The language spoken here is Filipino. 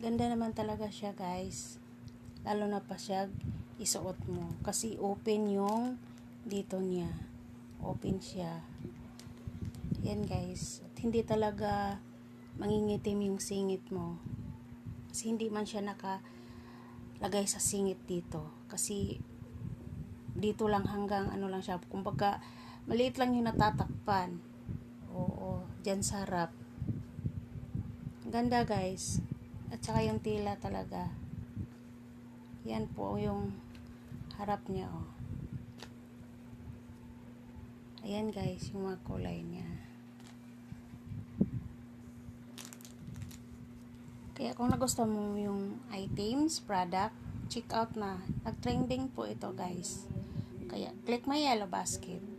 Ganda naman talaga siya, guys. Lalo na pa siya isuot mo. Kasi open yung dito niya. Open siya. Yan, guys. At hindi talaga mangingitim yung singit mo. Kasi hindi man siya nakalagay sa singit dito. Kasi dito lang hanggang ano lang siya. Kumbaga, maliit lang yung natatakpan. Oo, dyan sa harap. Ganda, guys. At saka yung tila talaga. Yan po yung harap niya, oh. Ayan, guys, yung mga kulay niya. Kaya kung nagustuhan mo yung items, product, check out na. Nag-trending po ito, guys. Kaya click my yellow basket.